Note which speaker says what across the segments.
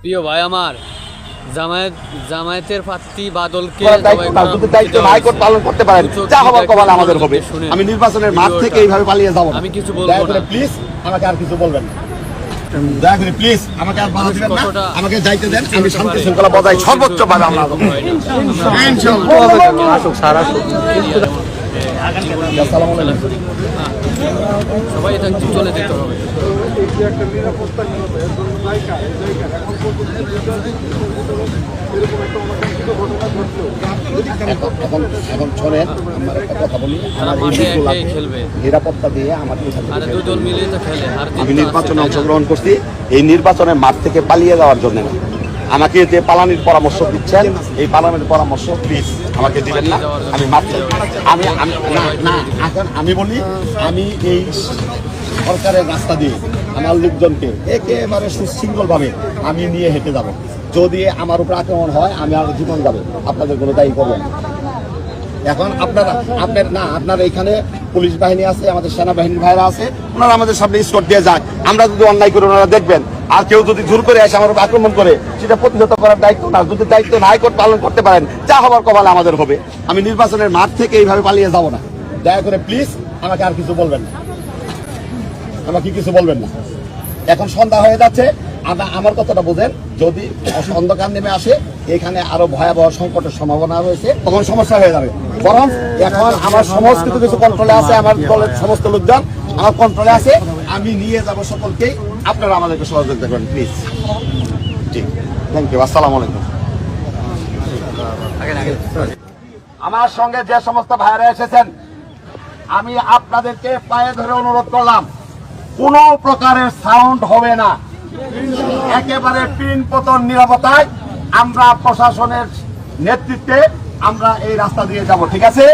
Speaker 1: প্রিয় ভাই আমার, জামায়াতের প্রার্থী বাদলকে
Speaker 2: দায়িত্ব হাইকোর্ট পালন করতে পারেন, যা হবার কপালে আমাদের হবে। আমি নির্বাচনের মাঠ থেকে এইভাবে পালিয়ে যাব না।
Speaker 1: আমি কিছু বলবো না,
Speaker 2: প্লিজ আমাকে আর কিছু বলবেন না, দয়া করে প্লিজ আমাকে আর বাধা দিবেন না, আমাকে যাইতে দেন। আমি শান্তি শৃঙ্খলা বজায় সর্বোচ্চ ভাবে আমরা
Speaker 1: সবাই চলে যেতে হবে।
Speaker 2: এখন শোনেন, আমার একটা কথা বলি,
Speaker 1: খেলবে
Speaker 2: নিরাপত্তা দিয়ে আমার
Speaker 1: দুজন মিলে তো খেলে।
Speaker 2: আমি নির্বাচনে অংশগ্রহণ করছি, এই নির্বাচনের মাঠ থেকে পালিয়ে যাওয়ার জন্য না। আমাকে যে পালানির পরামর্শ দিচ্ছেন, এই পালানির পরামর্শ প্লিজ আমাকে দিবেন না। আমি মারছি, আমি না এখন আমি বলি, আমি এই সরকারের রাস্তা দিয়ে আমার লোকজনকে একেবারে সুশৃঙ্খলভাবে আমি নিয়ে হেঁটে যাব। যদি আমার উপর আক্রমণ হয়, আমি আর জীবন যাবে, আপনাদের কোনো দায়ী করবেন না। এখন আপনার এখানে পুলিশ বাহিনী আছে, আমাদের সেনাবাহিনীর ভাইরা আছে, ওনারা আমাদের সামনে স্কট দিয়ে যাক। আমরা যদি অন্যায় করি ওনারা দেখবেন, আর কেউ যদি জোর করে এসে আমার উপর আক্রমণ করে, সেটা প্রতিহত করার দায়িত্ব না। যদি দায়িত্ব হাইকোর্ট পালন করতে পারেন, যা হবার কপালে আমাদের হবে। আমি নির্বাচনের মাঠ থেকে এইভাবে পালিয়ে যাব না। দয়া করে প্লিজ আমাকে আর কিছু বলবেন না, আমাকে কিছু বলবেন না। এখন সন্ধ্যা হয়ে যাচ্ছে, আমার কথাটা বোঝেন। যদি অন্ধকার নেমে আসে, এখানে আরো ভয়াবহ সংকটের সম্ভাবনা রয়েছে, তখন সমস্যা হয়ে যাবে। বরং এখন আমার সমস্ত কিছু কন্ট্রোলে আছে, আমার দলের সমস্ত লোকজন আমার কন্ট্রোলে আছে, আমি নিয়ে যাব সকলকেই। আপনারা আমাদেরকে সহযোগিতা করেন প্লিজ। ঠিক, থ্যাংক ইউ, আসসালামু আলাইকুম। আমার সঙ্গে যে সমস্ত ভাইরা এসেছেন, আমি আপনাদেরকে পায়ে ধরে অনুরোধ করলাম, কোনো প্রকারের সাউন্ড হবে না, একেবারে পিন পতন নিরাপত্তায় আমরা প্রশাসনের নেতৃত্বে আমরা এই রাস্তা দিয়ে যাব। ঠিক আছে,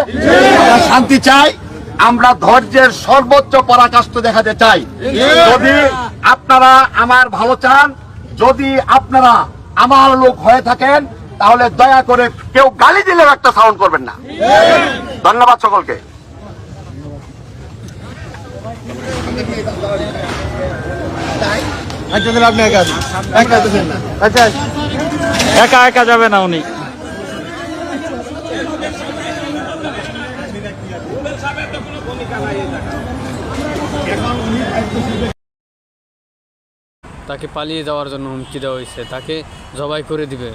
Speaker 2: আমরা শান্তি চাই, আমরা ধৈর্যের সর্বোচ্চ পরাকাষ্ঠ দেখাতে চাই। যদি আপনারা আমার ভালো চান, যদি আপনারা আমার লোক হয়ে থাকেন, তাহলে দয়া করে কেউ গালি দিলেও একটা সাউন্ড করবেন না। ধন্যবাদ সকলকে।
Speaker 3: একা একা যাবে না উনি।
Speaker 1: তাকে পালিয়ে যাওয়ার জন্য হুমকি দেওয়া হয়েছে, তাকে জবাই করে দিবে।